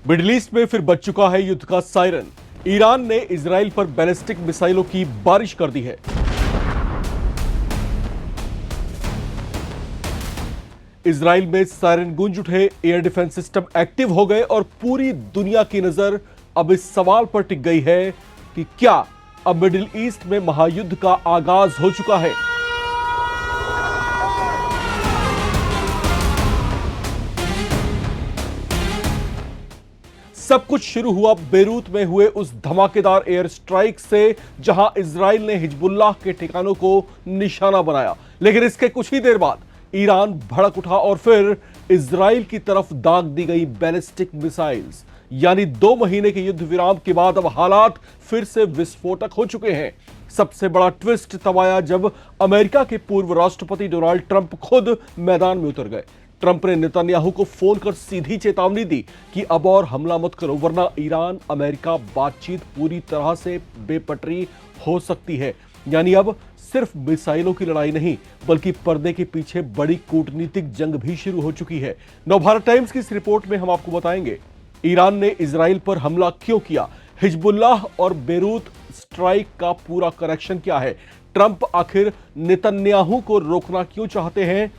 Middle east में फिर बज चुका है युद्ध का सायरन। ईरान ने इजराइल पर बैलिस्टिक मिसाइलों की बारिश कर दी है। इजराइल में सायरन गूंज उठे, एयर डिफेंस सिस्टम एक्टिव हो गए और पूरी दुनिया की नजर अब इस सवाल पर टिक गई है कि क्या अब मिडिल ईस्ट में महायुद्ध का आगाज हो चुका है। सब कुछ शुरू हुआ बेरूत में हुए उस धमाकेदार एयर स्ट्राइक से, जहां इजराइल ने हिजबुल्लाह के ठिकानों को निशाना बनाया। लेकिन इसके कुछ ही देर बाद ईरान भड़क उठा और फिर इजराइल की तरफ दाग दी गई बैलिस्टिक मिसाइल्स। यानी 2 महीने के युद्ध विराम के बाद अब हालात फिर से विस्फोटक हो चुके हैं। सबसे बड़ा ट्विस्ट तब आया जब अमेरिका के पूर्व राष्ट्रपति डोनाल्ड ट्रंप खुद मैदान में उतर गए। ट्रंप ने नेतन्याहू को फोन कर सीधी चेतावनी दी कि अब और हमला मत करो, वरना ईरान अमेरिका बातचीत पूरी तरह से बेपटरी हो सकती है। यानी अब सिर्फ मिसाइलों की लड़ाई नहीं, बल्कि पर्दे के पीछे बड़ी कूटनीतिक जंग भी शुरू हो चुकी है। नवभारत टाइम्स की इस रिपोर्ट में हम आपको बताएंगे ईरान ने इजराइल पर हमला क्यों किया, हिजबुल्लाह और बेरूत स्ट्राइक का पूरा कनेक्शन क्या है, ट्रंप आखिर नेतन्याहू को रोकना क्यों चाहते हैं,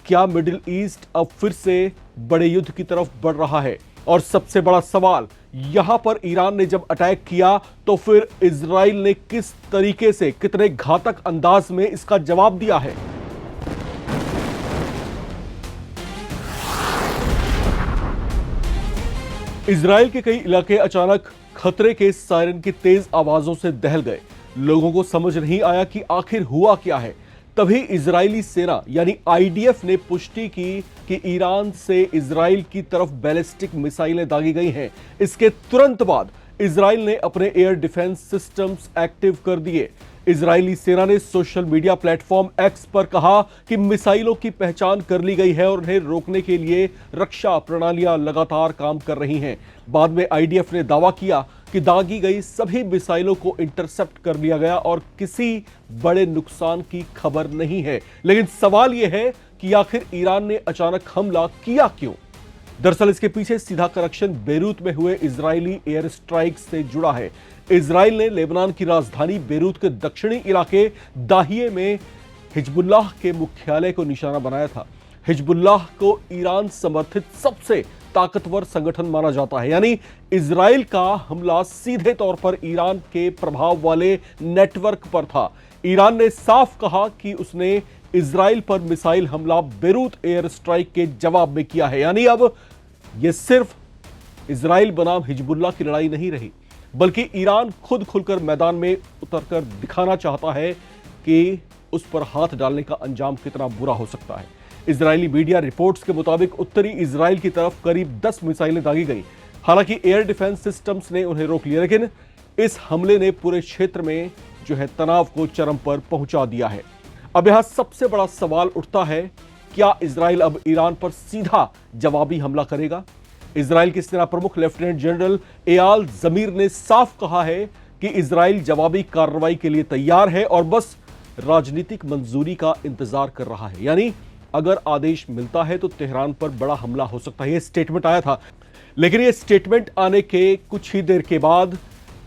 क्या मिडिल ईस्ट अब फिर से बड़े युद्ध की तरफ बढ़ रहा है, और सबसे बड़ा सवाल यहां पर ईरान ने जब अटैक किया तो फिर इजराइल ने किस तरीके से, कितने घातक अंदाज में इसका जवाब दिया है। इजराइल के कई इलाके अचानक खतरे के सायरन की तेज आवाजों से दहल गए। लोगों को समझ नहीं आया कि आखिर हुआ क्या है। तभी इजरायली सेना यानी आईडीएफ ने पुष्टि की कि ईरान से इजराइल की तरफ बैलिस्टिक मिसाइलें दागी गई हैं। इसके तुरंत बाद इजराइल ने अपने एयर डिफेंस सिस्टम्स एक्टिव कर दिए। इजरायली सेना ने सोशल मीडिया प्लेटफॉर्म एक्स पर कहा कि मिसाइलों की पहचान कर ली गई है और उन्हें रोकने के लिए रक्षा प्रणालियां लगातार काम कर रही हैं। बाद में आईडीएफ ने दावा किया कि दागी गई सभी मिसाइलों को इंटरसेप्ट कर लिया गया और किसी बड़े नुकसान की खबर नहीं है। लेकिन सवाल यह है कि आखिर ईरान ने अचानक हमला किया क्यों। दरअसल इसके पीछे सीधा कनेक्शन बेरूत में हुए इजरायली एयर स्ट्राइक से जुड़ा है। इजराइल ने लेबनान की राजधानी बेरूत के दक्षिणी इलाके दाहिए में हिजबुल्लाह के मुख्यालय को निशाना बनाया था। हिजबुल्लाह को ईरान समर्थित सबसे ताकतवर संगठन माना जाता है। यानी इजराइल का हमला सीधे तौर पर ईरान के प्रभाव वाले नेटवर्क पर था। ईरान ने साफ कहा कि उसने इजराइल पर मिसाइल हमला बेरूत एयर स्ट्राइक के जवाब में किया है। यानी अब यह सिर्फ इजराइल बनाम हिजबुल्लाह की लड़ाई नहीं रही, बल्कि ईरान खुद खुलकर मैदान में उतरकर दिखाना चाहता है कि उस पर हाथ डालने का अंजाम कितना बुरा हो सकता है। इजरायली मीडिया रिपोर्ट्स के मुताबिक उत्तरी इजराइल की तरफ करीब 10 मिसाइलें दागी गई। हालांकि एयर डिफेंस सिस्टम्स ने उन्हें रोक लिया, लेकिन इस हमले ने पूरे क्षेत्र में जो है तनाव को चरम पर पहुंचा दिया है। अब यहां सबसे बड़ा सवाल उठता है, क्या इजराइल अब ईरान पर सीधा जवाबी हमला करेगा। इजराइल के सेना प्रमुख लेफ्टिनेंट जनरल एयाल जमीर ने साफ कहा है कि इजराइल जवाबी कार्रवाई के लिए तैयार है और बस राजनीतिक मंजूरी का इंतजार कर रहा है। यानी अगर आदेश मिलता है तो तेहरान पर बड़ा हमला हो सकता है। यह स्टेटमेंट आया था, लेकिन यह स्टेटमेंट आने के कुछ ही देर के बाद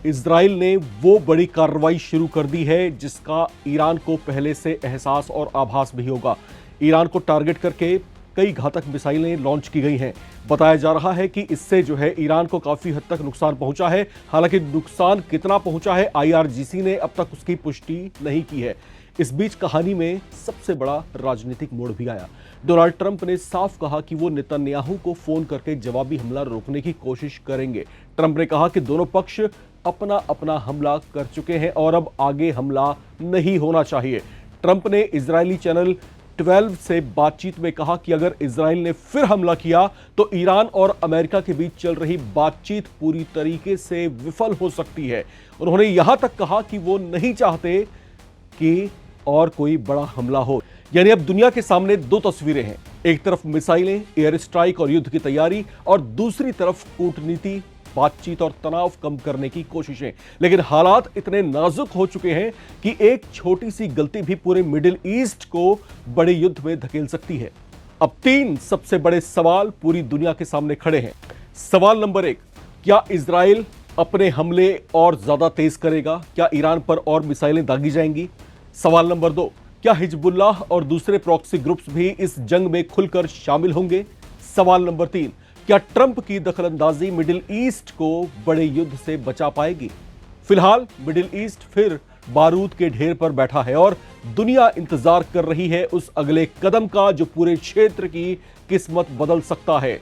इजराइल ने वो बड़ी कार्रवाई शुरू कर दी है जिसका ईरान को पहले से एहसास और आभास भी होगा। ईरान को टारगेट करके कई घातक मिसाइलें लॉन्च की गई हैं। बताया जा रहा है कि इससे जो है ईरान को काफी हद तक नुकसान पहुंचा है। हालांकि नुकसान कितना पहुंचा है आईआरजीसी ने अब तक उसकी पुष्टि नहीं की है। इस बीच कहानी में सबसे बड़ा राजनीतिक मोड़ भी आया। डोनाल्ड ट्रंप ने साफ कहा कि वो नेतन्याहू को फोन करके जवाबी हमला रोकने की कोशिश करेंगे। ट्रंप ने कहा कि दोनों पक्ष अपना अपना हमला कर चुके हैं और अब आगे हमला नहीं होना चाहिए। ट्रंप ने इजरायली चैनल 12 से बातचीत में कहा कि अगर इजराइल ने फिर हमला किया तो ईरान और अमेरिका के बीच चल रही बातचीत पूरी तरीके से विफल हो सकती है। उन्होंने यहां तक कहा कि वो नहीं चाहते कि और कोई बड़ा हमला हो। यानी अब दुनिया के सामने 2 तस्वीरें हैं, एक तरफ मिसाइलें, एयर स्ट्राइक और युद्ध की तैयारी, और दूसरी तरफ कूटनीति, बातचीत और तनाव कम करने की कोशिशें। लेकिन हालात इतने नाजुक हो चुके हैं कि एक छोटी सी गलती भी पूरे मिडिल ईस्ट को बड़े युद्ध में धकेल सकती है। अब 3 सबसे बड़े सवाल पूरी दुनिया के सामने खड़े हैं। सवाल नंबर 1, क्या इजराइल अपने हमले और ज्यादा तेज करेगा? क्या ईरान पर और मिसाइलें दागी जाएंगी? सवाल नंबर 2, क्या हिजबुल्लाह और दूसरे प्रॉक्सी ग्रुप्स भी इस जंग में खुलकर शामिल होंगे? सवाल नंबर 3, क्या ट्रंप की दखलंदाजी मिडिल ईस्ट को बड़े युद्ध से बचा पाएगी? फिलहाल मिडिल ईस्ट फिर बारूद के ढेर पर बैठा है और दुनिया इंतजार कर रही है उस अगले कदम का जो पूरे क्षेत्र की किस्मत बदल सकता है।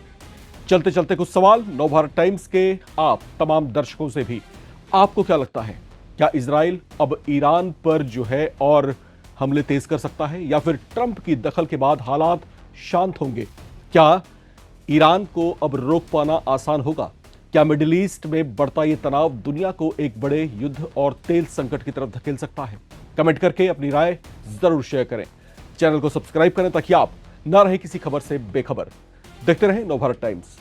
चलते चलते कुछ सवाल नवभारत टाइम्स के आप तमाम दर्शकों से भी। आपको क्या लगता है, क्या इजराइल अब ईरान पर जो है और हमले तेज कर सकता है, या फिर ट्रंप की दखल के बाद हालात शांत होंगे? क्या ईरान को अब रोक पाना आसान होगा? क्या मिडिल ईस्ट में बढ़ता यह तनाव दुनिया को एक बड़े युद्ध और तेल संकट की तरफ धकेल सकता है? कमेंट करके अपनी राय जरूर शेयर करें। चैनल को सब्सक्राइब करें ताकि आप ना रहे किसी खबर से बेखबर। देखते रहें नवभारत टाइम्स।